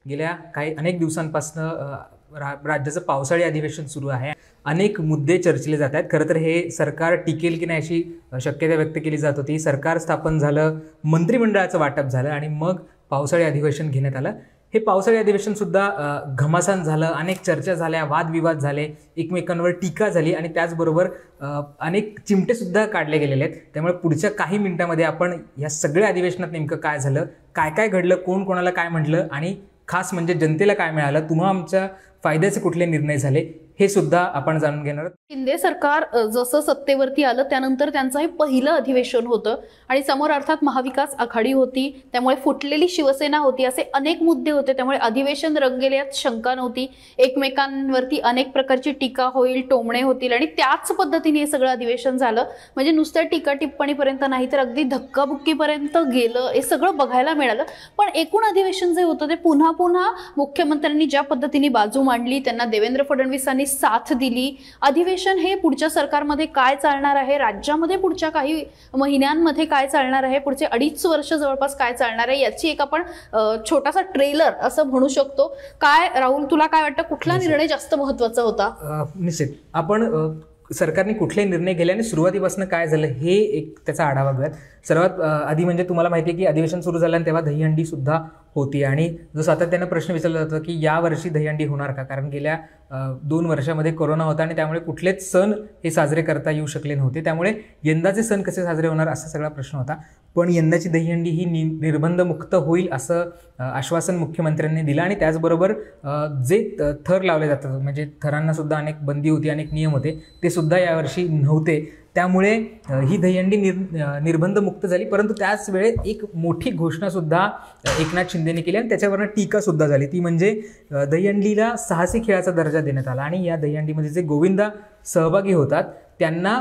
गेल्या अनेक दिवसांपासून राज्याचं पावसाळी अधिवेशन सुरू आहे। अनेक मुद्दे चर्चिले जात आहेत। खरं तर हे सरकार टिकेल की नाही अशी शक्यता व्यक्त केली जात होती। सरकार स्थापन झालं, मंत्रिमंडळाचं वाटप झालं आणि मग पावसाळी अधिवेशन घेण्यात आलं। हे पावसाळी अधिवेशन सुद्धा घमासान झालं, अनेक चर्चा झाल्या, वादविवाद झाले, एकमेकांवर टीका झाली आणि त्याचबरोबर अनेक चिमटे सुद्धा काढले गेलेले आहेत। त्यामुळे पुढच्या काही मिनिटांमध्ये आपण या सगळ्या अधिवेशनात नेमकं काय झालं, काय काय घडलं, कोण कोणाला काय म्हटलं आणि खास म्हणजे जनतेला काय मिळालं, तुम्हा आमच्या फायद्याचे कुठले निर्णय झाले हे सुद्धा आपण जाणून घेणार आहोत। शिंदे सरकार जसं सत्तेवरती आलं त्यानंतर त्यांचं हे पहिलं अधिवेशन होतं आणि समोर अर्थात महाविकास आघाडी होती, त्यामुळे फुटलेली शिवसेना होती, असे अनेक मुद्दे होते। त्यामुळे अधिवेशन रंगेल यात शंका नव्हती। एकमेकांवरती अनेक प्रकारची टीका होईल, टोमणे होतील आणि त्याच पद्धतीने हे सगळं अधिवेशन झालं। म्हणजे नुसतं टीका टिप्पणीपर्यंत नाही तर अगदी धक्काबुक्कीपर्यंत गेलं, हे सगळं बघायला मिळालं। पण एकूण अधिवेशन जे होतं ते पुन्हा पुन्हा मुख्यमंत्र्यांनी ज्या पद्धतीने बाजू मांडली, त्यांना देवेंद्र फडणवीसांनी साथ दिली। अधिवेशन हे पुढच्या सरकारमध्ये काय चालणार आहे, राज्यामध्ये पुढच्या काही महिन्यांमध्ये काय चालणार आहे, पुढचे 2.5 वर्ष जवळपास काय चालणार आहे याची एक आपण छोटासा ट्रेलर असं म्हणू शकतो। काय राहुल, तुला काय वाटतं, कुठला निर्णय जास्त महत्त्वाचा होता? निश्चित आपण सरकारने कुठले निर्णय घेतले आणि सुरुवातीपासून काय झालं हे एक त्याचा आढावा घेऊयात। सर्वात आधी म्हणजे तुम्हाला माहिती आहे की अधिवेशन सुरू झालं तेव्हा दहीहंडी सुद्धा होती आणि जो सातत्याने प्रश्न विचारला जातो की यावर्षी दहीहंडी होणार का, कारण गेल्या 2 वर्षामध्ये कोरोना होता आणि त्यामुळे कुठलेच सण हे साजरे करता येऊ शकले नव्हते। त्यामुळे यंदाचे सण कसे साजरे होणार असा सगळा प्रश्न होता। पण यंदाची दहीहंडी ही निर्बंधमुक्त होईल असं आश्वासन मुख्यमंत्र्यांनी दिलं आणि त्याचबरोबर जे थर लावले जातात म्हणजे थरांना सुद्धा अनेक बंदी होती, अनेक नियम होते, ते सुद्धा यावर्षी नव्हते। त्यामुळे ही दहीहंडी निर्बंधमुक्त झाली। परंतु त्याच वेळेत एक मोठी घोषणा सुद्धा एकनाथ शिंदेने केली आणि त्याच्यावरनं टीका सुद्धा झाली, ती म्हणजे दहीहंडीला साहसी खेळाचा दर्जा देण्यात आला आणि या दहीहंडीमध्ये जे गोविंदा सहभागी होतात त्यांना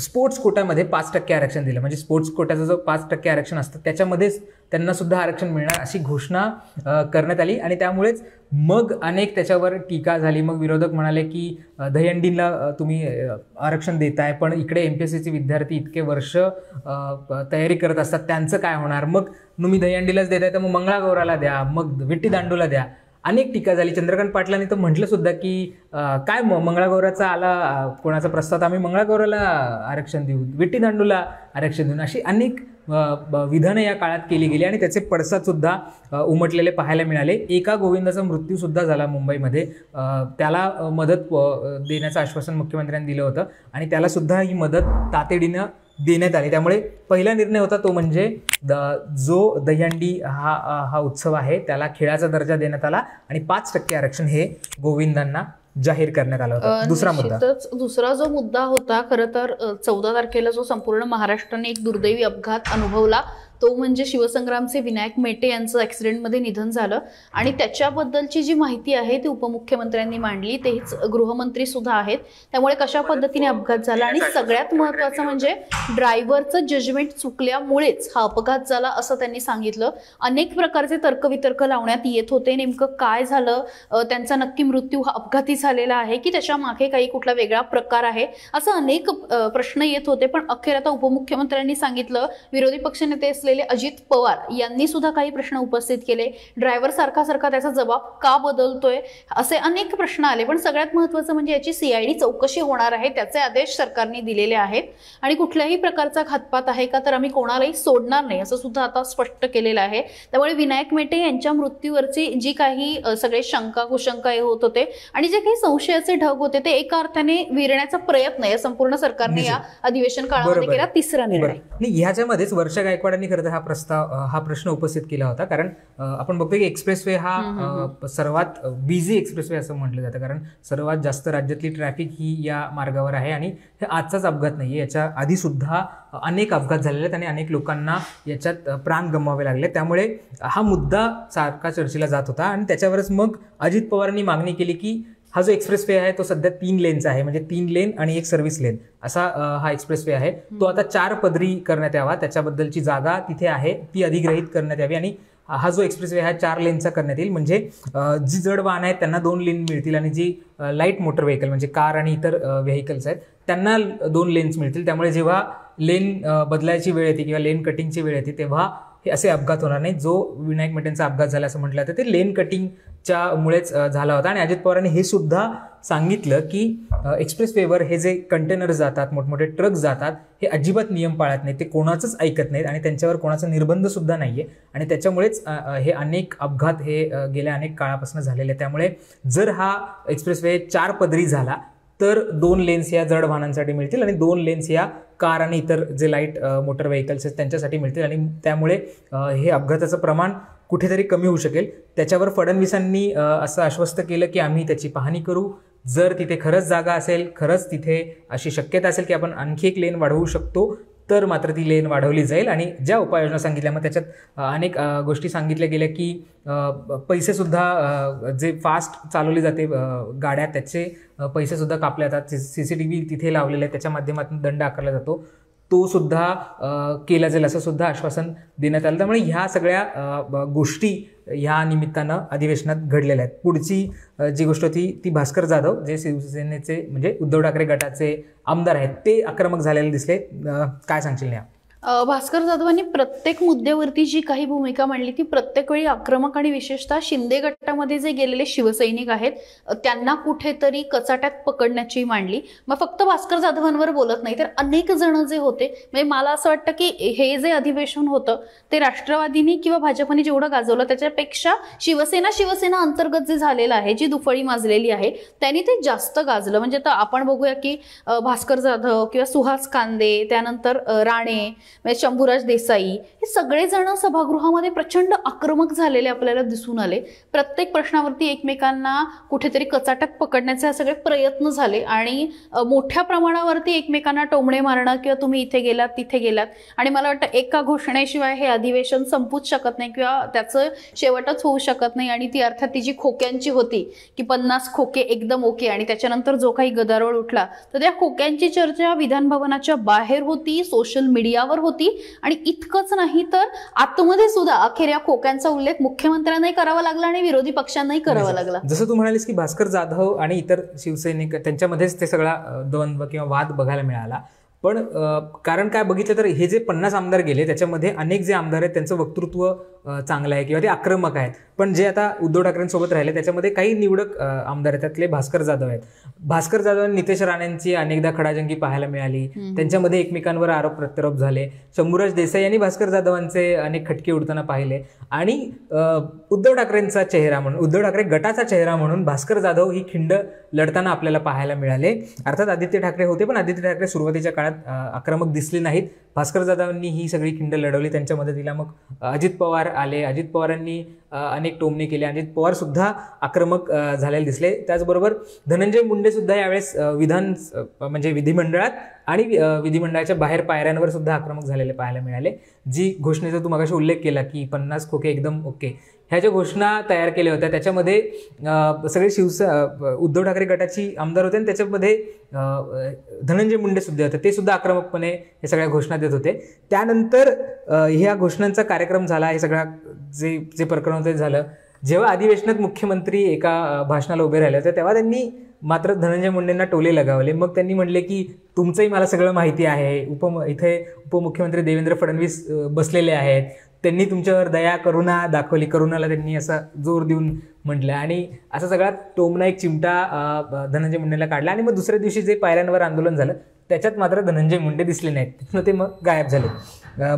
स्पोर्ट्स कोट्यामध्ये 5% आरक्षण दिलं। म्हणजे स्पोर्ट्स कोट्याचं जो 5% आरक्षण असतं त्याच्यामध्येच त्यांना सुद्धा आरक्षण मिळणार अशी घोषणा करण्यात आली आणि त्यामुळेच मग अनेक त्याच्यावर टीका झाली। मग विरोधक म्हणाले की दहीहंडीला तुम्ही आरक्षण देताय पण इकडे MPSCचे विद्यार्थी इतके वर्ष तयारी करत असतात, त्यांचं काय होणार, मग तुम्ही दहीहंडीलाच देताय तर मग मंगळागौराला द्या, मग विट्टी दांडूला द्या, अनेक टीका झाली। चंद्रकांत पाटलांनी तर म्हटलं सुद्धा की काय मंगळागौराचा आला कोणाचा प्रस्ताव तर आम्ही मंगळागौराला आरक्षण देऊ, विट्टी दांडूला आरक्षण देऊ, अशी अनेक विधानं या काळात केली गेली आणि त्याचे पडसाद सुद्धा उमटलेले पाहायला मिळाले। एका गोविंदाचा मृत्यू सुद्धा झाला मुंबईमध्ये, त्याला मदत देण्याचं आश्वासन मुख्यमंत्र्यांनी दिलं होतं आणि त्याला सुद्धा ही मदत तातडीनं देण्यात आली। त्यामुळे पहिला निर्णय होता तो म्हणजे जो दहीहंडी हा उत्सव आहे त्याला खेळाचा दर्जा देण्यात आला आणि 5% आरक्षण हे गोविंदांना जाहीर करण्यात आलं होतं। दुसरा जो मुद्दा होता खरं तर 14 तारखेला जो संपूर्ण महाराष्ट्राने एक दुर्दैवी अपघात अनुभवला तो म्हणजे शिवसंग्रामचे विनायक मेटे यांचं ॲक्सिडेंटमध्ये निधन झालं आणि त्याच्याबद्दलची जी माहिती आहे ती उपमुख्यमंत्र्यांनी मांडली, तेच गृहमंत्री सुद्धा आहेत। त्यामुळे कशा पद्धतीने अपघात झाला आणि सगळ्यात महत्त्वाचं म्हणजे ड्रायव्हरचं जजमेंट चुकल्यामुळेच हा अपघात झाला असं त्यांनी सांगितलं। अनेक प्रकारचे तर्कवितर्क लावण्यात येत होते, नेमकं काय झालं, त्यांचा नक्की मृत्यू हा अपघाती झालेला आहे की त्याच्या मागे काही कुठला वेगळा प्रकार आहे, असं अनेक प्रश्न येत होते। पण अखेर आता उपमुख्यमंत्र्यांनी सांगितलं, विरोधी पक्षनेते असलेले अजित पवार यांनी सुद्धा काही प्रश्न उपस्थित केले, ड्रायव्हर सारखा त्याचा जबाब का बदलतोय, असे अनेक प्रश्न आले। पण सगळ्यात महत्त्वाचं म्हणजे याची CID चौकशी होणार आहे, त्याचे आदेश सरकारने दिलेले आहेत आणि कुठल्याही प्रकारचा घातपात आहे का तर आम्ही कोणालाही सोडणार नाही असं सुद्धा आता स्पष्ट केलेलं आहे। त्यामुळे विनायक मेटे यांच्या मृत्यूवरची जी काही सगळे शंका कुशंका होत होते आणि जे काही संशयाचे ढग होते ते एका अर्थाने विरण्याचा प्रयत्न या संपूर्ण सरकारने या अधिवेशन काळामध्ये केला। तिसरा निर्णय ह्याच्यामध्येच वर्षा गायकवाडांनी हा प्रश्न उपस्थित केला होता, कारण आपण बघतोय की एक्सप्रेसवे हा सर्वात बिझी एक्सप्रेसवे असं म्हटलं जातं, कारण सर्वात जास्त राज्यातली ट्रॅफिक ही या मार्गावर आहे आणि हे आजचाच अपघात नाही, याच्या आधी सुद्धा अनेक अपघात झालेले आहेत आणि अनेक लोकांना याच्यात प्राण गमवावे लागले। त्यामुळे हा मुद्दा सारखा चर्चेला जात होता आणि त्याच्यावरच मग अजित पवारांनी मागणी केली की हा जो एक्सप्रेसवे आहे तो सध्या 3 लेनचा आहे, म्हणजे 3 लेन आणि 1 सर्व्हिस लेन असा हा एक्सप्रेसवे आहे, तो आता 4 पदरी करण्यात यावा, त्याच्याबद्दलची जागा तिथे आहे ती अधिग्रहित करण्यात यावी आणि हा जो एक्सप्रेसवे हा 4 लेनचा करण्यात येईल। म्हणजे जी जड वाहन आहेत त्यांना 2 लेन मिळतील आणि जी लाईट मोटर व्हेकल म्हणजे कार आणि इतर व्हेकल्स आहेत त्यांना 2 लेन्स मिळतील। त्यामुळे जेव्हा लेन बदलायची वेळ येते किंवा लेन कटिंगची वेळ येते तेव्हा हे असे अपघात होणार नाही. जो विनायक मेटेंचा अपघात झाला असं म्हटलं जातं ते लेन कटिंगच्या मुळेच झाला होता. आणि अजित पवारांनी हे सुद्धा सांगितलं की एक्सप्रेस वेवर हे जे कंटेनर्स जातात, मोठमोठे ट्रक जातात, हे अजिबात नियम पाळत नाहीत, ते कोणाचंच ऐकत नाहीत आणि त्यांच्यावर कोणाचा निर्बंध सुद्धा नाहीये आणि त्याच्यामुळेच हे अनेक अपघात हे गेल्या अनेक काळापासून झालेले. त्यामुळे जर हा एक्सप्रेस वे 4 पदरी झाला तर 2 लेन्स या जड वाहनांसाठी मिळतील आणि 2 लेन्स या कार आणि इतर जे लाईट मोटर व्हेकल्स आहेत त्यांच्यासाठी मिळतील आणि त्यामुळे हे अपघाताचं प्रमाण कुठेतरी कमी होऊ शकेल. त्याच्यावर फडणवीसांनी असं आश्वस्त केलं की आम्ही त्याची पाहणी करू. जर तिथे खरंच जागा असेल, खरंच तिथे अशी शक्यता असेल की आपण आणखी एक लेन वाढवू शकतो तर मात्र ती लेन वाढवली जाईल. आणि ज्या उपाययोजना सांगितल्या मग त्याच्यात अनेक गोष्टी सांगितल्या गेल्या की पैसेसुद्धा जे फास्ट चालवली जाते गाड्या त्याचे पैसेसुद्धा कापले जातात. CCTV तिथे लावलेले आहेत त्याच्या माध्यमातून दंड आकारला जातो, तो सुद्धा केला जाईल असं सुद्धा आश्वासन देण्यात आलं. त्यामुळे ह्या सगळ्या गोष्टी ह्या निमित्तानं अधिवेशनात घडलेल्या आहेत. पुढची जी गोष्ट होती ती भास्कर जाधव जे शिवसेनेचे म्हणजे उद्धव ठाकरे गटाचे आमदार आहेत ते आक्रमक झालेले दिसले. काय सांगशील नेहा? भास्कर जाधवांनी प्रत्येक मुद्द्यावरती जी काही भूमिका मांडली ती प्रत्येक वेळी आक्रमक आणि विशेषतः शिंदे गटामध्ये जे गेलेले शिवसैनिक आहेत त्यांना कुठेतरी कचाट्यात पकडण्याची मांडली. मग फक्त भास्कर जाधवांवर बोलत नाही तर अनेक जण जे होते, म्हणजे मला असं वाटतं की हे जे अधिवेशन होतं ते राष्ट्रवादीनी किंवा भाजपने जेवढं गाजवलं त्याच्यापेक्षा शिवसेना अंतर्गत जे झालेलं आहे, जी दुफळी माजलेली आहे त्यांनी ते जास्त गाजलं. म्हणजे आता आपण बघूया की भास्कर जाधव किंवा सुहास कांदे, त्यानंतर राणे, म्हणजे शंभूराज देसाई, हे सगळेजण सभागृहामध्ये प्रचंड आक्रमक झालेले आपल्याला दिसून आले. प्रत्येक प्रश्नावरती एकमेकांना कुठेतरी कचाट्यात पकडण्याचे हे सगळे प्रयत्न झाले आणि मोठ्या प्रमाणावरती एकमेकांना टोमणे मारणं किंवा तुम्ही इथे गेलात तिथे गेलात. आणि मला वाटतं एका घोषणेशिवाय हे अधिवेशन संपूच शकत नाही किंवा त्याचं शेवटच होऊ शकत नाही. आणि ती अर्थात ती जी खोक्यांची होती की 50 खोके एकदम ओके आणि त्याच्यानंतर जो काही गदारोळ उठला तर त्या खोक्यांची चर्चा विधान भवनाच्या बाहेर होती, सोशल मीडियावर होती. आणि इतकंच नाही तर आतमध्ये सुद्धा अखेर या खोक्यांचा उल्लेख मुख्यमंत्र्यांनाही करावा लागला आणि विरोधी पक्षांनाही करावा लागला. जसं तू म्हणालीस की भास्कर जाधव आणि इतर शिवसैनिक त्यांच्यामध्येच ते सगळा द्वंद्व किंवा वाद बघायला मिळाला. पण कारण काय बघितलं तर हे जे 50 आमदार गेले त्याच्यामध्ये अनेक जे आमदार आहेत त्यांचं वक्तृत्व चांगलं आहे किंवा ते आक्रमक आहेत. पण जे आता उद्धव ठाकरेंसोबत राहिले त्याच्यामध्ये काही निवडक आमदार आहेत, त्यातले भास्कर जाधव आहेत. भास्कर जाधव आणि नितेश राणेंची अनेकदा खडाजंगी पाहायला मिळाली, त्यांच्यामध्ये एकमेकांवर आरोप प्रत्यारोप झाले. शंभूराज देसाई यांनी भास्कर जाधवांचे अनेक खटके उडताना पाहिले आणि उद्धव ठाकरेंचा चेहरा म्हणून, उद्धव ठाकरे गटाचा चेहरा म्हणून भास्कर जाधव ही खिंड लढताना आपल्याला पाहायला मिळाले. अर्थात आदित्य ठाकरे होते पण आदित्य ठाकरे सुरुवातीच्या काळात आक्रमक दिसले नाहीत. भास्कर जाधवांनी ही सगळी खिंड लढवली, त्यांच्या मदतीला मग अजित पवार आले. अजित पवारांनी अनेक टोमणे केले, अजित पवार सुद्धा आक्रमक झालेले दिसले. त्याचबरोबर धनंजय मुंडे सुद्धा यावेळेस म्हणजे विधिमंडळात आणि विधिमंडळाच्या बाहेर पायऱ्यांवर सुद्धा आक्रमक झालेले पाहायला मिळाले. जी घोषणेचा तू मगाशी उल्लेख केला की 50 खोके एकदम ओके, ह्या ज्या घोषणा तयार केल्या होत्या त्याच्यामध्ये सगळे उद्धव ठाकरे गटाची आमदार होते आणि त्याच्यामध्ये धनंजय मुंडे सुद्धा होते. ते सुद्धा आक्रमकपणे हे सगळ्या घोषणा देत होते. त्यानंतर ह्या घोषणांचा कार्यक्रम झाला, हे सगळा जे प्रकरण होते झालं. जेव्हा अधिवेशनात मुख्यमंत्री एका भाषणाला उभे राहिले होते तेव्हा त्यांनी मात्र धनंजय मुंडेंना टोले लगावले. मग त्यांनी म्हणले की तुमचंही मला सगळं माहिती आहे, इथे उपमुख्यमंत्री देवेंद्र फडणवीस बसलेले आहेत, त्यांनी तुमच्यावर दया करुणा दाखवली, करुणाला त्यांनी असा जोर देऊन म्हटलं आणि असा सगळा टोमणा एक चिमटा धनंजय मुंडेंना काढला. आणि मग दुसऱ्या दिवशी जे पायऱ्यांवर आंदोलन झालं त्याच्यात मात्र धनंजय मुंडे दिसले नाहीत, तिथून ते मग गायब झाले.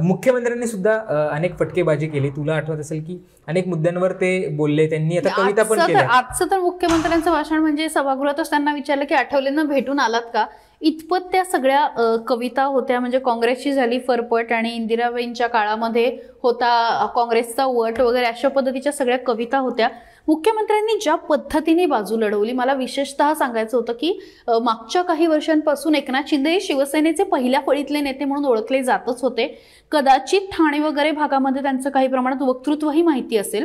मुख्यमंत्र्यांनी सुद्धा अनेक फटकेबाजी केली. तुला आठवत असेल की अनेक मुद्द्यांवर ते बोलले, त्यांनी आता कविता पण केल्या. आजचं तर मुख्यमंत्र्यांचं भाषण म्हणजे सभागृहातच त्यांना विचारलं की आठवलेंना भेटून आलात का, इतपत त्या सगळ्या कविता होत्या. म्हणजे काँग्रेसची झाली फरफट आणि इंदिराबाईंच्या काळामध्ये होता काँग्रेसचा वट वगैरे अशा पद्धतीच्या सगळ्या कविता होत्या. मुख्यमंत्र्यांनी ज्या पद्धतीने बाजू लढवली, मला विशेषतः सांगायचं होतं की मागच्या काही वर्षांपासून एकनाथ शिंदे शिवसेनेचे पहिल्या फळीतले नेते म्हणून ओळखले जातच होते. कदाचित ठाणे वगैरे भागामध्ये त्यांचं काही प्रमाणात वक्तृत्वही माहिती असेल,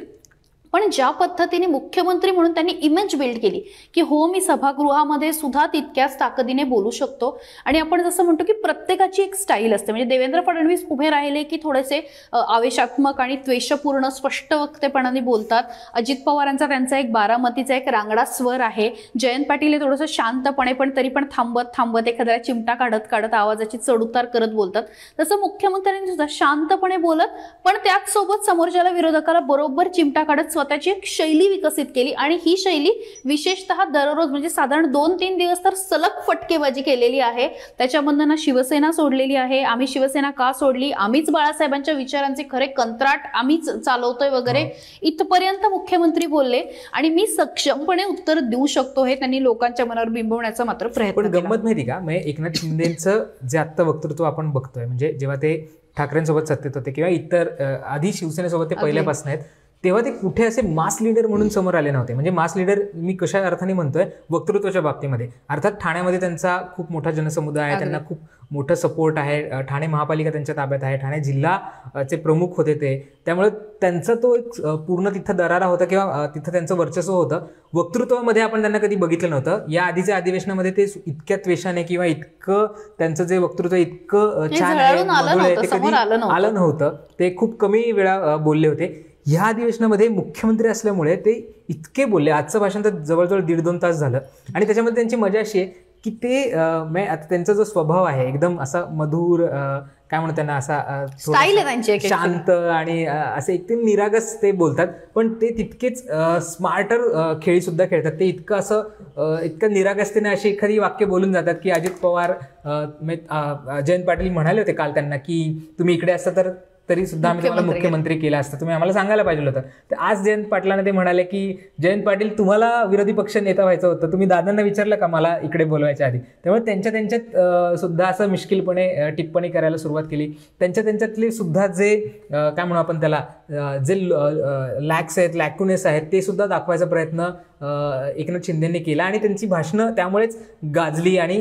पण ज्या पद्धतीने मुख्यमंत्री म्हणून त्यांनी इमेज बिल्ड केली की हो मी सभागृहामध्ये सुद्धा तितक्याच ताकदीने बोलू शकतो, आणि आपण जसं म्हणतो की प्रत्येकाची एक स्टाईल असते. म्हणजे देवेंद्र फडणवीस उभे राहिले की थोडेसे आवेशात्मक आणि द्वेषपूर्ण स्पष्ट वक्तेपणाने बोलतात. अजित पवारांचा त्यांचा एक बारामतीचा एक रांगडा स्वर आहे. जयंत पाटील हे थोडंसं शांतपणे पण तरी पण थांबत एखाद्याला चिमटा काढत आवाजाची चढउतार करत बोलतात. तसं मुख्यमंत्र्यांनी सुद्धा शांतपणे बोलत पण त्याच सोबत समोरच्याला विरोधकाला बरोबर चिमटा काढत स्वतःची एक शैली विकसित केली. आणि ही शैली विशेषतः दररोज म्हणजे साधारण 2-3 दिवस तर सलग फटकेबाजी केलेली आहे. त्याच्यामधनं शिवसेना सोडलेली आहे. आम्ही शिवसेना का सोडली, आम्हीच बाळासाहेबांच्या विचारांचे खरे कंत्राट आम्हीच चालवतोय वगैरे इथपर्यंत मुख्यमंत्री बोलले. आणि मी सक्षमपणे उत्तर देऊ शकतो हे त्यांनी लोकांच्या मनावर बिंबवण्याचा मात्र प्रयत्न पण केला. गंमत माहिती का, म्हणजे एकनाथ शिंदेचं जे आत्ता वक्तृत्व आपण बघतोय, म्हणजे जेव्हा ते ठाकरेंसोबत सत्तेत होते किंवा इतर आधी शिवसेनेसोबत ते पहिल्यापासून आहेत, तेव्हा ते कुठे असे मास लीडर म्हणून समोर आले नव्हते. म्हणजे मास लीडर मी कशा अर्थाने म्हणतोय, वक्तृत्वाच्या बाबतीमध्ये. अर्थात ठाण्यामध्ये त्यांचा खूप मोठा जनसमुदाय आहे, त्यांना खूप मोठं सपोर्ट आहे. ठाणे महापालिका त्यांच्या ताब्यात आहे, ठाणे जिल्हाचे प्रमुख होते ते, त्यामुळे त्यांचा तो एक पूर्ण तिथं दरारा होता किंवा तिथं त्यांचं वर्चस्व होतं. वक्तृत्वामध्ये आपण त्यांना कधी बघितलं नव्हतं. या आधीच्या अधिवेशनामध्ये ते इतक्या त्वेषाने किंवा इतकं त्यांचं जे वक्तृत्व इतकं छान आहे ते कधी आलं नव्हतं. ते खूप कमी वेळा बोलले होते. ह्या अधिवेशनामध्ये मुख्यमंत्री असल्यामुळे ते इतके बोलले. आजचं भाषण तर जवळजवळ 1.5-2 तास झालं. आणि त्याच्यामध्ये त्यांची मजा अशी आहे की ते आता त्यांचा जो स्वभाव आहे एकदम असा मधुर, काय म्हणतात त्यांना, असा शांत आणि असे एकदम निरागस ते बोलतात, पण ते तितकेच स्मार्टर खेळी सुद्धा खेळतात. ते इतकं असं इतकं निरागसतेने अशी एखादी वाक्य बोलून जातात की अजित पवार जयंत पाटील म्हणाले होते काल त्यांना की तुम्ही इकडे असता तरी सुद्धा आम्ही तुम्हाला मुख्यमंत्री केला असतं, तुम्ही आम्हाला सांगायला पाहिजे होतं. तर आज जयंत पाटलांना ते म्हणाले की जयंत पाटील तुम्हाला विरोधी पक्ष नेता व्हायचं होतं, तुम्ही दादांना विचारलं का मला इकडे बोलवायच्या आधी. त्यामुळे त्यांच्यात सुद्धा असं मिश्किलपणे टिप्पणी करायला सुरुवात केली. त्यांच्यातले सुद्धा जे काय म्हणू आपण त्याला, जे लॅक्स आहेत, लॅक्युनेस आहेत, ते सुद्धा दाखवायचा प्रयत्न एकनाथ शिंदेंनी केला. आणि त्यांची भाषणं त्यामुळेच गाजली आणि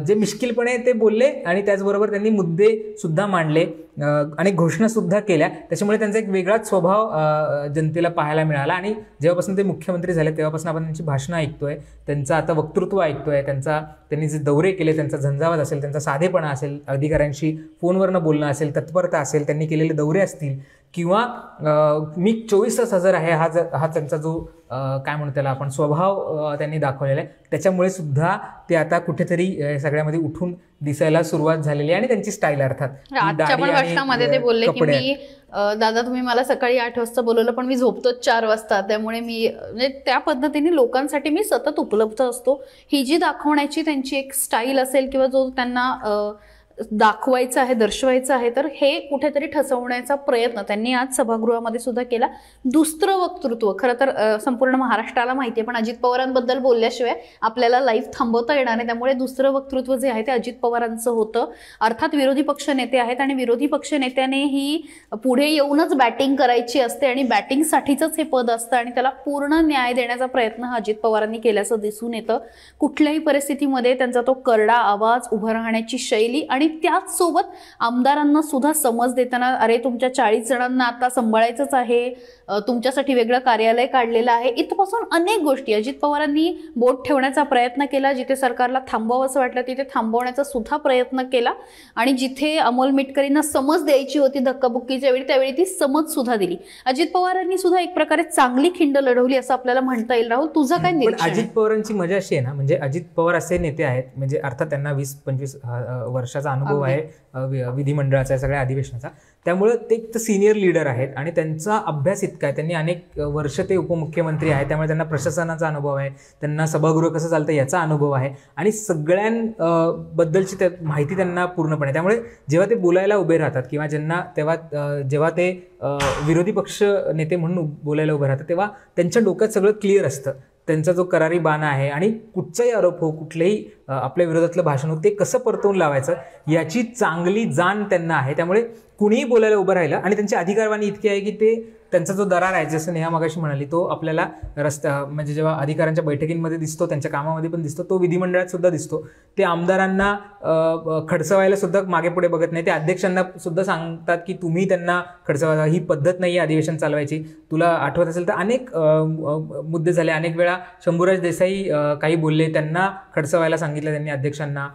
जे मिश्किलपणे ते बोलले आणि त्याचबरोबर त्यांनी मुद्दे सुद्धा मांडले आणि घोषणा सुद्धा केल्या. त्याच्यामुळे त्यांचा एक वेगळाच स्वभाव जनतेला पाहायला मिळाला. आणि जेव्हापासून ते मुख्यमंत्री झाले तेव्हापासून आपण त्यांची भाषणं ऐकतोय, त्यांचं आता वक्तृत्व ऐकतोय, त्यांनी जे दौरे केले, त्यांचा झंझावात असेल, त्यांचा साधेपणा असेल, अधिकाऱ्यांशी फोनवरनं बोलणं असेल, तत्परता असेल, त्यांनी केलेले दौरे असतील किंवा मी 24 तास हजर आहे हा त्यांचा जो काय म्हणू त्याला आपण स्वभाव त्यांनी दाखवलेला आहे. त्याच्यामुळे सुद्धा ते आता कुठेतरी सगळ्यामध्ये उठून दिसायला सुरुवात झालेली आहे. आणि त्यांची स्टाईल अर्थात आजच्या पण भाषणामध्ये ते बोलले की मी दादा तुम्ही मला सकाळी 8 वाजता बोलवलं पण मी झोपतोच 4 वाजता, त्यामुळे मी म्हणजे त्या पद्धतीने लोकांसाठी मी सतत उपलब्ध असतो. ही जी दाखवण्याची त्यांची एक स्टाईल असेल किंवा जो त्यांना दाखवायचं आहे, दर्शवायचं आहे, तर हे कुठेतरी ठसवण्याचा प्रयत्न त्यांनी आज सभागृहामध्ये सुद्धा केला. दुसरं वक्तृत्व खरं तर संपूर्ण महाराष्ट्राला माहिती आहे, पण अजित पवारांबद्दल बोलल्याशिवाय आपल्याला लाईव्ह थांबवता येणार नाही. त्यामुळे दुसरं वक्तृत्व जे आहे ते अजित पवारांचं होतं. अर्थात विरोधी पक्ष नेते आहेत आणि विरोधी पक्ष नेत्याने ही पुढे येऊनच बॅटिंग करायची असते आणि बॅटिंगसाठीच हे पद असतं आणि त्याला पूर्ण न्याय देण्याचा प्रयत्न हा अजित पवारांनी केल्याचं दिसून येतं. कुठल्याही परिस्थितीमध्ये त्यांचा तो करडा आवाज, उभं राहण्याची शैली आणि त्याच सोबत आमदारांना सुद्धा समज देताना अरे तुमच्या 40 जणांना आता सांभाळायचंच आहे, तुमच्यासाठी वेगळं कार्यालय काढलेलं आहे, इथपासून अनेक गोष्टी अजित पवारांनी बोट ठेवण्याचा प्रयत्न केला. जिथे सरकारला थांबवावं असं वाटलं तिथे थांबवण्याचा सुद्धा प्रयत्न केला आणि जिथे अमोल मिटकरींना समज द्यायची होती धक्काबुक्कीच्या वेळी त्यावेळी ती समज सुद्धा दिली. अजित पवारांनी सुद्धा एक प्रकारे चांगली खिंड लढवली असं आपल्याला म्हणता येईल. राहुल तुझं काय निरीक्षण? अजित पवारांची मजा अशी आहे ना, म्हणजे अजित पवार असे नेते आहेत, म्हणजे अर्थात त्यांना 20-25 वर्षाचा अनुभव आहे विधिमंडळाचा, सगळ्या अधिवेशनाचा, त्यामुळे ते एक सिनियर लीडर आहेत आणि त्यांचा अभ्यास इतका आहे. त्यांनी अनेक वर्ष ते उपमुख्यमंत्री आहेत, त्यामुळे त्यांना प्रशासनाचा अनुभव आहे, त्यांना सभागृह कसं चालतं याचा अनुभव आहे आणि सगळ्यांबद्दलची माहिती त्यांना पूर्णपणे. त्यामुळे जेव्हा ते बोलायला उभे राहतात किंवा जेव्हा ते विरोधी पक्ष नेते म्हणून बोलायला उभे राहतात तेव्हा त्यांच्या डोक्यात सगळं क्लिअर असतं. त्यांचा जो करारी बाणा आहे आणि कुठचाही आरोप हो, कुठलेही आपल्या विरोधातलं भाषण हो, ते कसं परतवून लावायचं याची चांगली जाण त्यांना आहे. त्यामुळे कुणीही बोलायला उभं राहिलं आणि त्यांची अधिकारवाणी इतकी आहे की ते त्यांचा जो दरार आहे, जसं नेहा मगाशी म्हणाली, तो आपल्याला म्हणजे जेव्हा अधिकाऱ्यांच्या बैठकींमध्ये दिसतो, त्यांच्या कामामध्ये पण दिसतो, तो विधिमंडळात सुद्धा दिसतो. ते आमदारांना खडसवायला सुद्धा मागे पुढे बघत नाही. ते अध्यक्षांना सुद्धा सांगतात की तुम्ही त्यांना खडसवा, ही पद्धत नाही आहे अधिवेशन चालवायची. तुला आठवत असेल तर अनेक मुद्दे झाले, अनेक वेळा शंभूराज देसाई काही बोलले, त्यांना खडसवायला सांगितलं त्यांनी अध्यक्षांना.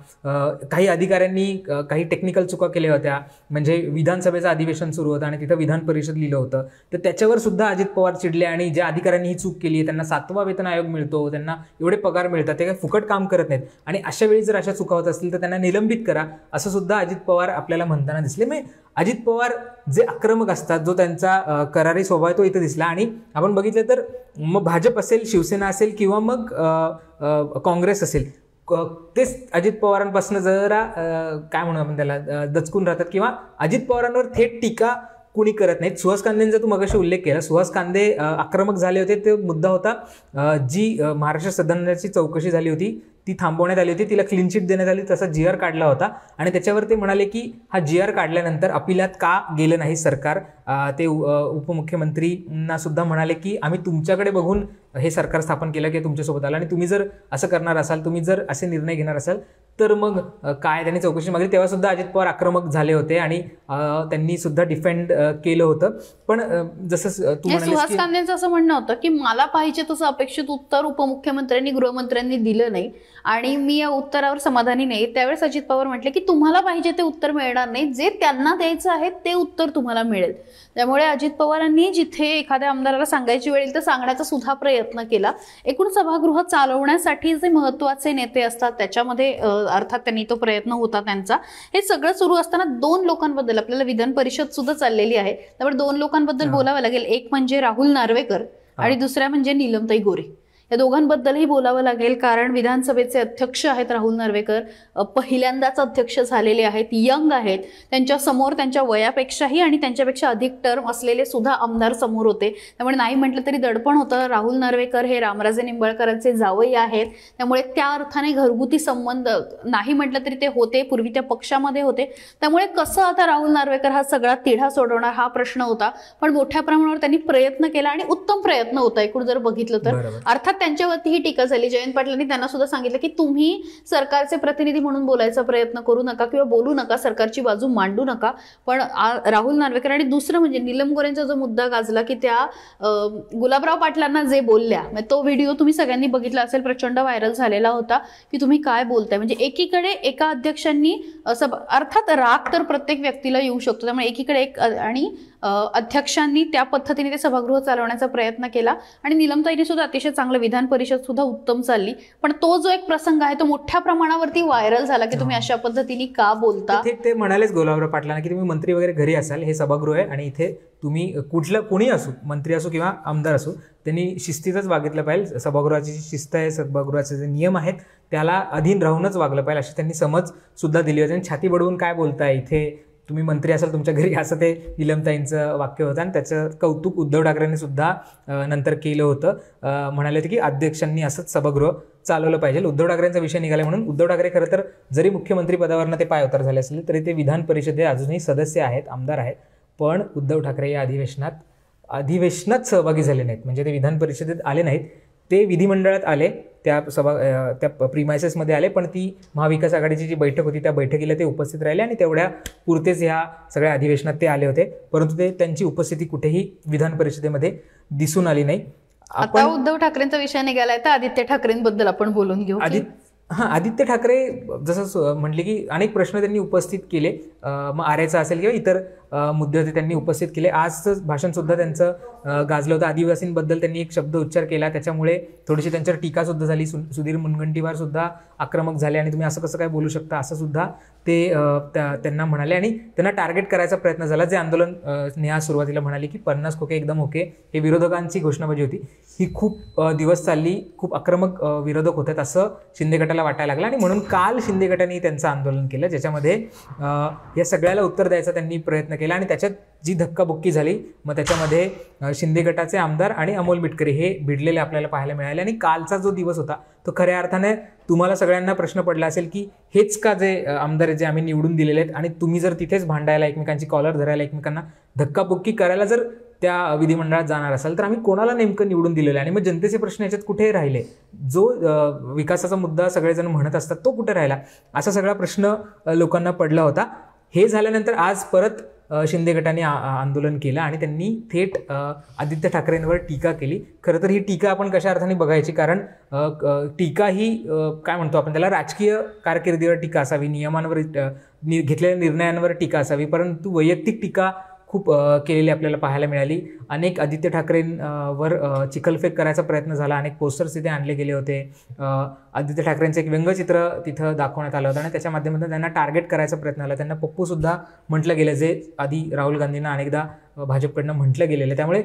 काही अधिकाऱ्यांनी काही टेक्निकल चुका केल्या होत्या, म्हणजे विधानसभेचं अधिवेशन सुरू होतं आणि तिथं विधान परिषद लिहिलं होतं, तर त्याच्यावर सुद्धा अजित पवार चिडले. आणि ज्या अधिकाऱ्यांनी ही चूक केली आहे त्यांना 7वा वेतन आयोग मिळतो, त्यांना एवढे पगार मिळतात, ते काही फुकट काम करत नाहीत, आणि अशा वेळी जर अशा चुका होत असतील तर त्यांना निलंबित करा, असं सुद्धा अजित पवार आपल्याला म्हणताना दिसले. म्हणजे अजित पवार जे आक्रमक असतात, जो त्यांचा करारी स्वभाव आहे तो इथं दिसला. आणि आपण बघितलं तर मग भाजप असेल, शिवसेना असेल किंवा मग काँग्रेस असेल, तेच अजित पवारांपासून जरा काय म्हणू आपण त्याला दचकून राहतात किंवा अजित पवारांवर थेट टीका कुणी करत नाहीत. सुहास कांदेंचा तू मगाशी उल्लेख केला. सुहास कांदे आक्रमक झाले होते. ते मुद्दा होता जी महाराष्ट्र सदनाची चौकशी झाली होती ती थांबवण्यात आली होती, तिला क्लीन चिट देण्यात आली, तसा GR काढला होता. आणि त्याच्यावर ते म्हणाले की हा GR काढल्यानंतर अपिलात का गेलं नाही सरकार. ते उपमुख्यमंत्रींना सुद्धा म्हणाले की आम्ही तुमच्याकडे बघून हे सरकार स्थापन केलं की तुमच्यासोबत आलं, आणि तुम्ही जर असं करणार असाल, तुम्ही जर असे निर्णय घेणार असाल तर मग काय. त्यांनी चौकशी मागली, तेव्हा सुद्धा अजित पवार आक्रमक झाले होते आणि त्यांनी सुद्धा डिफेंड केलं होतं. पण जसं तू म्हणालीस, सुहास कांदेंचं असं म्हणणं होतं की मला पाहिजे तसं अपेक्षित उत्तर उपमुख्यमंत्र्यांनी, गृहमंत्र्यांनी दिलं नाही आणि मी या उत्तरावर समाधानी नाही. त्यावेळेस अजित पवार म्हटले की तुम्हाला पाहिजे ते उत्तर मिळणार नाही, जे त्यांना द्यायचं आहे ते उत्तर तुम्हाला मिळेल. त्यामुळे अजित पवारांनी जिथे एखाद्या आमदाराला सांगायची वेळ येईल तर सांगण्याचा सुद्धा प्रयत्न केला. एकूण सभागृह चालवण्यासाठी जे महत्वाचे नेते असतात त्याच्यामध्ये अर्थात त्यांनी तो प्रयत्न होता त्यांचा. हे सगळं सुरू असताना 2 लोकांबद्दल आपल्याला विधान परिषद सुद्धा चाललेली आहे, त्यामुळे 2 लोकांबद्दल बोलावं लागेल. एक म्हणजे राहुल नार्वेकर आणि दुसऱ्या म्हणजे नीलमताई गोरे. या दोघांबद्दलही बोलावं लागेल, कारण विधानसभेचे अध्यक्ष आहेत राहुल नार्वेकर, पहिल्यांदाच अध्यक्ष झालेले आहेत, यंग आहेत. त्यांच्या समोर त्यांच्या वयापेक्षाही आणि त्यांच्यापेक्षा अधिक टर्म असलेले सुद्धा आमदार समोर होते. त्यामुळे नाही म्हटलं तरी दडपण होतं. राहुल नार्वेकर हे रामराजे निंबाळकरांचे जावई आहेत, त्यामुळे त्या अर्थाने घरगुती संबंध नाही म्हटलं तरी ते होते, पूर्वी त्या पक्षामध्ये होते. त्यामुळे कसं आता राहुल नार्वेकर हा सगळा तिढा सोडवणार हा प्रश्न होता. पण मोठ्या प्रमाणावर त्यांनी प्रयत्न केला आणि उत्तम प्रयत्न होता एकूण जर बघितलं तर. अर्थात त्यांच्यावरती ही टीका झाली. जयंत पाटलांनी त्यांना सुद्धा सांगितलं की तुम्ही सरकारचे प्रतिनिधी म्हणून बोलायचा प्रयत्न करू नका किंवा बोलू नका, सरकारची बाजू मांडू नका. पण राहुल नार्वेकर आणि दुसरं म्हणजे नीलम गोरेंचा जो मुद्दा गाजला की त्या गुलाबराव पाटलांना जे बोलल्या, तो व्हिडिओ तुम्ही सगळ्यांनी बघितला असेल, प्रचंड व्हायरल झालेला होता की तुम्ही काय बोलताय. म्हणजे एकीकडे एका अध्यक्षांनी अर्थात राग तर प्रत्येक व्यक्तीला येऊ शकतो, त्यामुळे एकीकडे एक आणि अध्यक्षांनी त्या पद्धतीने ते सभागृह चालवण्याचा प्रयत्न केला आणि नीलमताईंनी सुद्धा अतिशय चांगलं, विधान परिषद सुद्धा उत्तम चालली. पण तो जो एक प्रसंग आहे तो मोठ्या प्रमाणावरती व्हायरल झाला की तुम्ही अशा पद्धतीने का बोलता. ते म्हणालेच गुलाबराव पाटलांना की तुम्ही मंत्री वगैरे घरी असाल, हे सभागृह आहे आणि इथे तुम्ही कोणी असो, मंत्री असो किंवा आमदार असो, त्यांनी शिस्तीतच वागितलं पाहिजे. सभागृहाची शिस्त आहे, सभागृहाचे जे नियम आहेत त्याला अधीन राहूनच वागलं पाहिजे, अशी त्यांनी समज सुद्धा दिली होती. आणि छाती बडवून काय बोलताय, इथे तुम्ही मंत्री असाल तुमच्या घरी, असं ते नीलमताईंचं वाक्य होतं. आणि त्याचं कौतुक उद्धव ठाकरेंनी सुद्धा नंतर केलं होतं. म्हणाले होते की अध्यक्षांनी असंच सभागृह चालवलं पाहिजे. उद्धव ठाकरेंचा विषय निघाला म्हणून उद्धव ठाकरे खरं तर जरी मुख्यमंत्री पदावरनं ते पायउतार झाले असले तरी ते विधान परिषदेत अजूनही सदस्य आहेत, आमदार आहेत. पण उद्धव ठाकरे या अधिवेशनात सहभागी झाले नाहीत, म्हणजे ते विधान परिषदेत आले नाहीत. ते विधिमंडळात आले, त्या प्रिमायसेसमध्ये आले, पण ती महाविकास आघाडीची जी बैठक होती त्या बैठकीला ते उपस्थित राहिले आणि तेवढ्या पुरतेच ह्या सगळ्या अधिवेशनात ते आले होते. परंतु त्यांची उपस्थिती कुठेही विधान परिषदेमध्ये दिसून आली नाही. आता उद्धव ठाकरेंचा विषय निघालाय तर आदित्य ठाकरेंबद्दल आपण बोलून घेऊ. आदित्य ठाकरे जसं म्हटले की अनेक प्रश्न त्यांनी उपस्थित केले, मग आरेचा असेल किंवा इतर मुद्दे होते त्यांनी उपस्थित केले. आजचं भाषण सुद्धा त्यांचं गाजलं होतं. आदिवासींबद्दल त्यांनी एक शब्द उच्चार केला, त्याच्यामुळे थोडीशी त्यांच्यावर टीका सुद्धा झाली. सुधीर मुनगंटीवार सुद्धा आक्रमक झाले आणि तुम्ही असं कसं काय बोलू शकता असं सुद्धा ते त्यांना म्हणाले आणि त्यांना टार्गेट करायचा प्रयत्न झाला. जे आंदोलन नेहा सुरुवातीला म्हणाली की 50 खोके एकदम ओके, हे विरोधकांची घोषणाबाजी होती, ही खूप दिवस चालली, खूप आक्रमक विरोधक होतात असं शिंदे गटाला वाटायला लागलं. आणि म्हणून काल शिंदे गटाने त्यांचं आंदोलन केलं, ज्याच्यामध्ये या सगळ्याला उत्तर द्यायचा त्यांनी प्रयत्न केला. आणि त्याच्यात जी धक्काबुक्की झाली, मग त्याच्यामध्ये शिंदे गटाचे आमदार आणि अमोल मिटकरी हे भिडलेले आपल्याला पाहायला मिळाले. आणि कालचा जो दिवस होता तो खऱ्या अर्थाने तुम्हाला सगळ्यांना प्रश्न पडला असेल की हेच का जे आमदार जे आम्ही निवडून दिलेले आहेत आणि तुम्ही जर तिथेच भांडायला, एकमेकांची कॉलर धरायला, एकमेकांना धक्काबुक्की करायला जर त्या विधिमंडळात जाणार असाल तर आम्ही कोणाला नेमकं निवडून दिलेलं आहे आणि मग जनतेचे प्रश्न याच्यात कुठे राहिले, जो विकासाचा मुद्दा सगळेजण म्हणत असतात तो कुठे राहिला, असा सगळा प्रश्न लोकांना पडला होता. हे झाल्यानंतर आज परत शिंदे गटाने आंदोलन केलं आणि त्यांनी थेट आदित्य ठाकरेंवर टीका केली. खरं तर ही टीका आपण कशा अर्थाने बघायची, कारण टीका ही काय म्हणतो आपण त्याला, राजकीय कारकिर्दीवर टीका असावी, नियमांवर घेतलेल्या निर्णयांवर टीका असावी, परंतु वैयक्तिक टीका खूप केलेली आपल्याला पाहायला मिळाली. अनेक आदित्य ठाकरेंवर चिखलफेक करायचा प्रयत्न झाला, अनेक पोस्टर्स तिथे आणले गेले होते. आदित्य ठाकरेंचं एक व्यंगचित्र तिथं दाखवण्यात आलं होतं आणि त्याच्या माध्यमातून त्यांना टार्गेट करायचा प्रयत्न झाला. त्यांना पप्पूसुद्धा म्हटलं गेलं, जे आधी राहुल गांधींना अनेकदा भाजपकडनं म्हटलं गेलेलं आहे. त्यामुळे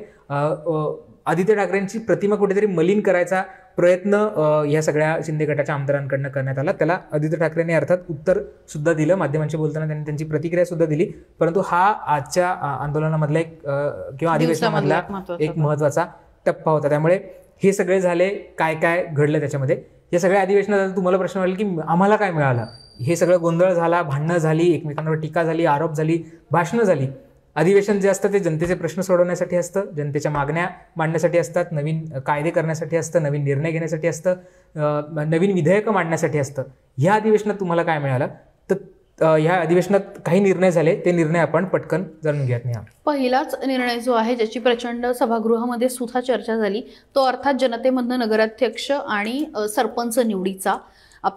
आदित्य ठाकरेंची प्रतिमा कुठेतरी मलिन करायचा प्रयत्न या सगळ्या शिंदे गटाच्या आमदारांकडनं करण्यात आला. त्याला आदित्य ठाकरेंनी अर्थात उत्तरसुद्धा दिलं, माध्यमांशी बोलताना त्यांनी त्यांची प्रतिक्रियासुद्धा दिली. परंतु हा आजच्या आंदोलनामधला एक किंवा अधिवेशनामधला एक महत्त्वाचा टप्पा होता. त्यामुळे हे सगळे झाले, काय काय घडलं त्याच्यामध्ये. या सगळ्या अधिवेशनात तुम्हाला प्रश्न वाटेल की आम्हाला काय मिळालं, हे सगळं गोंधळ झाला, भांडणं झाली, एकमेकांवर टीका झाली, आरोप झाली, भाषणं झाली. अधिवेशन जे असतं ते जनतेचे प्रश्न सोडवण्यासाठी असतं, जनतेच्या मागण्या मांडण्यासाठी असतात, नवीन कायदे करण्यासाठी असतं, नवीन निर्णय घेण्यासाठी असतं, नवीन विधेयकं मांडण्यासाठी असतं. ह्या अधिवेशनात तुम्हाला काय मिळालं, तर ह्या अधिवेशनात काही निर्णय झाले, ते निर्णय आपण पटकन जाणून घेऊयात. नेहा, पहिलाच निर्णय जो आहे ज्याची प्रचंड सभागृहामध्ये सुद्धा चर्चा झाली तो अर्थात जनतेमधनं नगराध्यक्ष आणि सरपंच निवडीचा.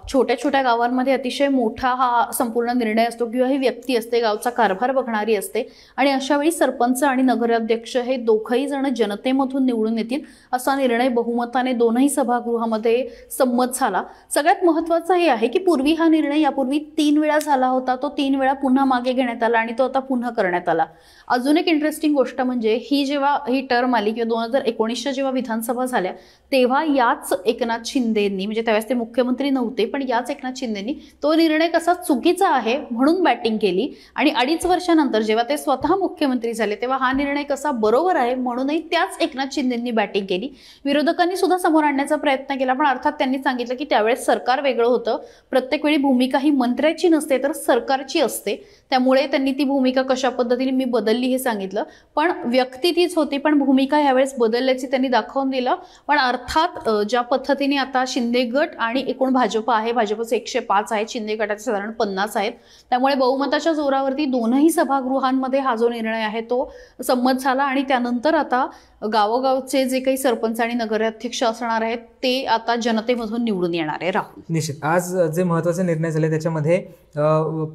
छोट्या छोट्या गावांमध्ये अतिशय मोठा हा संपूर्ण निर्णय असतो किंवा ही व्यक्ती असते, गावचा कारभार बघणारी असते आणि अशावेळी सरपंच आणि नगराध्यक्ष हे दोघंही जण जनतेमधून निवडून येतील असा निर्णय बहुमताने दोनही सभागृहामध्ये संमत झाला. सगळ्यात महत्त्वाचं हे आहे की पूर्वी हा निर्णय यापूर्वी 3 वेळा झाला होता, तो 3 वेळा पुन्हा मागे घेण्यात आला आणि तो आता पुन्हा करण्यात आला. अजून एक इंटरेस्टिंग गोष्ट म्हणजे जेव्हा ही टर्म आली किंवा 2019च्या जेव्हा विधानसभा झाल्या तेव्हा याच एकनाथ शिंदेंनी, म्हणजे त्यावेळेस ते मुख्यमंत्री नव्हते पण याच एकनाथ शिंदेंनी तो निर्णय कसा चुकीचा आहे म्हणून बॅटिंग केली आणि 2.5 वर्षानंतर जेव्हा ते स्वतः मुख्यमंत्री झाले तेव्हा हा निर्णय कसा बरोबर आहे म्हणूनही त्याच एकनाथ शिंदेंनी बॅटिंग केली. विरोधकांनी सुद्धा समोर आणण्याचा प्रयत्न केला पण अर्थात त्यांनी सांगितलं की त्यावेळेस सरकार वेगळं होतं, प्रत्येक वेळी भूमिका ही मंत्र्याची नसते तर सरकारची असते, त्यामुळे त्यांनी ती भूमिका कशा पद्धतीने मी बदलली हे सांगितलं. पण व्यक्ती तीच होती पण भूमिका यावेळेस बदलल्याची त्यांनी दाखवून दिलं. पण अर्थात ज्या पद्धतीने आता शिंदे गट आणि एकूण भाजप आहे, भाजपचे 105 आहेत, शिंदे गटाचे साधारण 50 आहेत, त्यामुळे बहुमताच्या जोरावरती दोनही सभागृहांमध्ये हा जो निर्णय आहे तो संमत झाला आणि त्यानंतर आता गावोगावचे जे काही सरपंच आणि नगराध्यक्ष असणार आहेत ते आता जनतेमधून निवडून येणार आहे. राहुल, निश्चित आज जे महत्त्वाचे निर्णय झाले त्याच्यामध्ये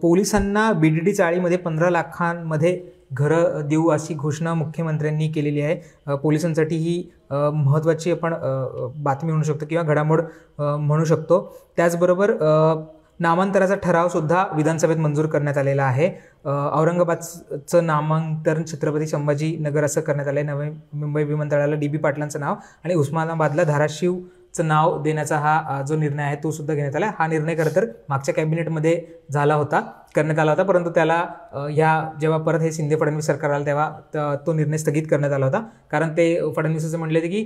पोलिसांना बीडीडी चाळीमध्ये 15 लाखांमध्ये घरं देऊ अशी घोषणा मुख्यमंत्र्यांनी केलेली आहे. पोलिसांसाठी ही महत्त्वाची आपण बातमी म्हणू शकतो किंवा घडामोड म्हणू शकतो. त्याचबरोबर नामांतराचा ठराव सुद्धा विधानसभेत मंजूर करण्यात आलेला आहे. औरंगाबादचं नामांतरण छत्रपती संभाजीनगर असं करण्यात आलं आहे. नवी मुंबई विमानतळाला DB पाटलांचं नाव आणि उस्मानाबादला धाराशिवचं नाव देण्याचा हा जो निर्णय आहे तो सुद्धा घेण्यात आला. हा निर्णय खरं तर मागच्या कॅबिनेटमध्ये करण्यात आला होता परंतु त्याला जेव्हा परत हे शिंदे फडणवीस सरकार आलं तेव्हा तो निर्णय स्थगित करण्यात आला होता. कारण ते फडणवीस असं म्हणले होते की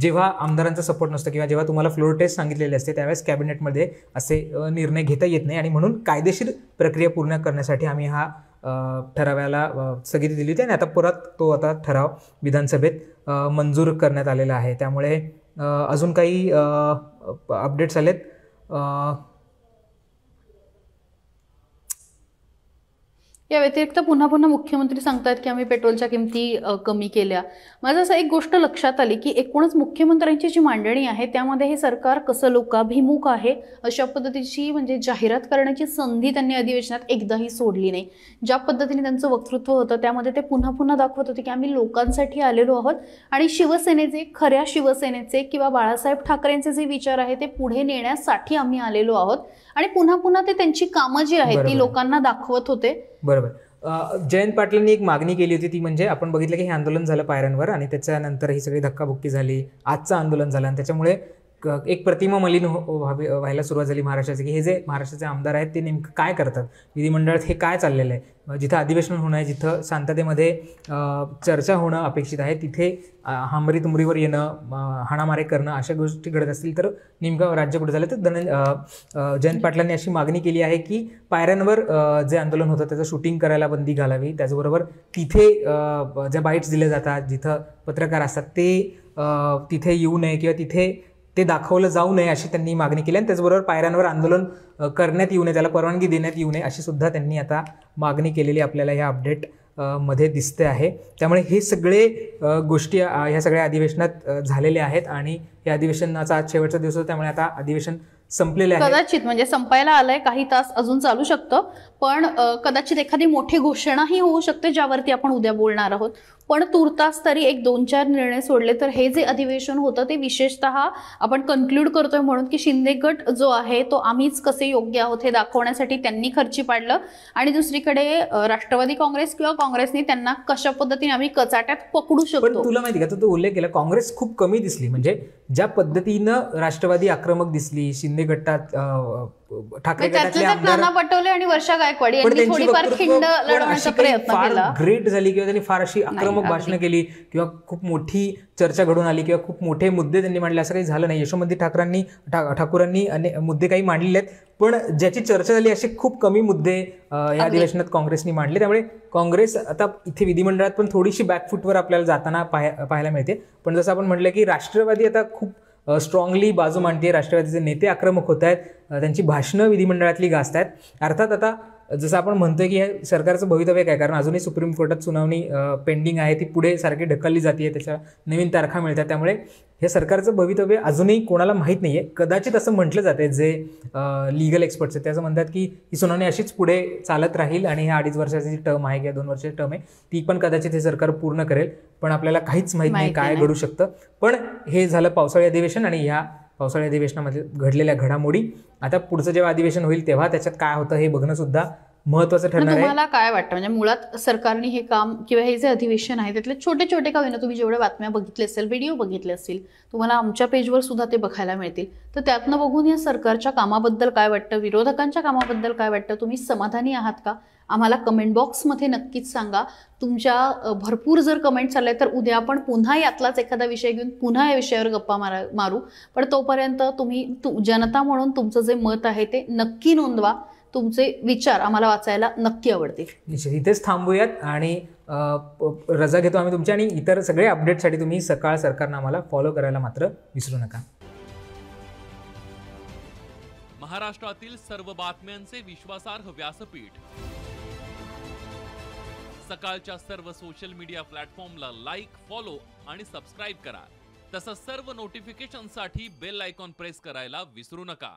जेव्हा आमदारांचा सपोर्ट नसतो किंवा जेव्हा तुम्हाला फ्लोर टेस्ट सांगितलेले असते त्यावेळेस कॅबिनेटमध्ये असे निर्णय घेता येत नाही आणि म्हणून कायदेशीर प्रक्रिया पूर्ण करण्यासाठी आम्ही हा ठरावाला स्थगिती दिली होती आणि आता परत तो ठराव विधानसभेत मंजूर करण्यात आलेला आहे. त्यामुळे अजून काही अपडेट्स आलेत. या व्यतिरिक्त पुन्हा पुन्हा मुख्यमंत्री सांगतात की आम्ही पेट्रोलच्या किमती कमी केल्या. माझं असं एक गोष्ट लक्षात आली की एकूणच मुख्यमंत्र्यांची जी मांडणी आहे त्यामध्ये हे सरकार कसं लोकाभिमुख आहे अशा पद्धतीची म्हणजे जाहिरात करण्याची संधी त्यांनी अधिवेशनात एकदाही सोडली नाही. ज्या पद्धतीने त्यांचं वक्तृत्व होतं त्यामध्ये ते पुन्हा पुन्हा दाखवत होते की आम्ही लोकांसाठी आलेलो आहोत आणि शिवसेनेचे, खऱ्या शिवसेनेचे किंवा बाळासाहेब ठाकरेंचे जे विचार आहे ते पुढे नेण्यासाठी आम्ही आलेलो आहोत आणि पुन्हा पुन्हा ते त्यांची कामं जी आहेत ती लोकांना दाखवत होते. बरोबर. जयंत पाटलांनी एक मागणी केली होती ती म्हणजे आपण बघितलं की हे आंदोलन झालं पायऱ्यांवर आणि त्याच्यानंतर ही सगळी धक्काबुक्की झाली, आजचं आंदोलन झालं आणि त्याच्यामुळे एक प्रतिमा मलिन व्हायला सुरुवात झाली महाराष्ट्राची, की हे जे महाराष्ट्राचे आमदार आहेत ते नेमकं काय करतात, विधिमंडळात हे काय चाललेलं आहे, जिथं अधिवेशन होणं आहे, जिथं शांततेमध्ये चर्चा होणं अपेक्षित आहे, तिथे हमरी तुमरीवर येणं, हाणामारे करणं अशा गोष्टी घडत असतील तर नेमकं राज्य कुठे झालं. तर जयंत पाटलांनी अशी मागणी केली आहे की पायऱ्यांवर जे आंदोलन होतं त्याचं शूटिंग करायला बंदी घालावी, त्याचबरोबर तिथे ज्या बाईट्स दिल्या जातात, जिथं पत्रकार असतात ते तिथे येऊ नये किंवा तिथे ते दाखवलं जाऊ नये अशी त्यांनी मागणी केली. आणि त्याचबरोबर पायऱ्यांवर आंदोलन करण्यात येऊ नये, त्याला परवानगी देण्यात येऊ नये अशी सुद्धा त्यांनी आता मागणी केलेली आपल्याला ह्या अपडेट मध्ये दिसते आहे. त्यामुळे हे सगळे गोष्टी ह्या सगळ्या अधिवेशनात झालेल्या आहेत आणि या अधिवेशनाचा आज शेवटचा दिवस होता, त्यामुळे आता अधिवेशन संपलेले आहे. कदाचित म्हणजे संपायला आलंय, काही तास अजून चालू शकतं, पण कदाचित एखादी मोठी घोषणाही होऊ शकते ज्यावरती आपण उद्या बोलणार आहोत. पण तुर्तास तरी एक 2-4 निर्णय सोडले तर हे जे अधिवेशन होतं ते विशेषतः आपण कन्क्लूड करतोय म्हणून की शिंदे गट जो आहे तो आम्हीच कसे योग्य आहोत हे दाखवण्यासाठी त्यांनी खर्ची पाडलं, आणि दुसरीकडे राष्ट्रवादी काँग्रेस किंवा काँग्रेसने त्यांना कशा पद्धतीने आम्ही कचाट्यात पकडू पण शकतो. तुला माहिती का, तू उल्लेख केला काँग्रेस खूप कमी दिसली, म्हणजे ज्या पद्धतीनं राष्ट्रवादी आक्रमक दिसली, शिंदे गटात ठाकरे गटातले आमदार नाना पटोले आणि वर्षा गायकवाड यांनी थोडीफार खिंड लढवण्याचा प्रयत्न केला, ग्रेट झाली किंवा त्यांनी फार अशी आक्रमक भाषणं केली किंवा खूप मोठी चर्चा घडून आली किंवा खूप मोठे मुद्दे त्यांनी मांडले असं काही झालं नाही. यशोमती ठाकूरांनी मुद्दे काही मांडलेले आहेत, पण ज्याची चर्चा झाली असे खूप कमी मुद्दे या अधिवेशनात काँग्रेसनी मांडले. त्यामुळे काँग्रेस आता इथे विधिमंडळात पण थोडीशी बॅकफूटवर आपल्याला जाताना पाहायला मिळते. पण जसं आपण म्हटलं की राष्ट्रवादी आता खूप स्ट्रॉंगली बाजू मांडते, राष्ट्रवादीचे नेते आक्रमक होत आहेत, त्यांची भाषणं विधिमंडळातली गाजत आहेत. अर्थात आता जसं आपण म्हणतोय की हे सरकारचं भवितव्य काय, कारण अजूनही सुप्रीम कोर्टात सुनावणी पेंडिंग आहे, ती पुढे सारखी ढकलली जाते, त्याच्या नवीन तारखा मिळतात. त्यामुळे हे सरकारचं भवितव्य अजूनही कोणाला माहीत नाहीये. कदाचित असं म्हटलं जाते, जे लिगल एक्सपर्ट्स आहेत त्याचं म्हणतात की ही सुनावणी अशीच पुढे चालत राहील आणि ह्या 2.5 वर्षाची जी टर्म आहे किंवा 2 वर्षाची टर्म आहे ती पण कदाचित हे सरकार पूर्ण करेल. पण आपल्याला काहीच माहीत नाही काय घडू शकतं. पण हे झालं पावसाळी अधिवेशन आणि ह्या पावसाळी अधिवेशनामध्ये घडलेल्या घडामोडी. आता पुढचं जेव्हा अधिवेशन होईल तेव्हा त्याच्यात काय होतं हे बघणं सुद्धा महत्वाचं ठरणार आहे. तुम्हाला काय वाटतं, म्हणजे मुळात सरकारने हे काम किंवा हे जे अधिवेशन आहे त्यातले छोटे छोटे का होईना, तुम्ही जेवढ्या बातम्या बघितले असेल, व्हिडिओ बघितले असतील, तुम्हाला आमच्या पेजवर सुद्धा ते बघायला मिळतील, तर त्यातनं बघून या सरकारच्या कामाबद्दल काय वाटतं, विरोधकांच्या कामाबद्दल काय वाटतं, तुम्ही समाधानी आहात का, आम्हाला कमेंट बॉक्समध्ये नक्कीच सांगा. तुमच्या भरपूर जर कमेंट्स आले तर उद्या आपण पुन्हा यातलाच एखादा विषय घेऊन पुन्हा या विषयावर गप्पा मारू. पण तोपर्यंत तुम्ही जनता म्हणून तुमचं जे मत आहे ते नक्की नोंदवा. तुमचे विचार आम्हाला वाचायला नक्की आवडतील. निश्चित इथेच थांबूयात आणि रजा घेतो आम्ही तुमची, आणि इतर सगळे अपडेटसाठी तुम्ही सकाळ सरकारनं आम्हाला फॉलो करायला मात्र विसरू नका. महाराष्ट्रातील सर्व बातम्यांचे विश्वासार्ह व्यासपीठ, सकाळच्या सर्व सोशल मीडिया प्लॅटफॉर्मला लाईक, फॉलो आणि सबस्क्राईब करा. तसंच सर्व नोटिफिकेशनसाठी बेल आयकॉन प्रेस करायला विसरू नका.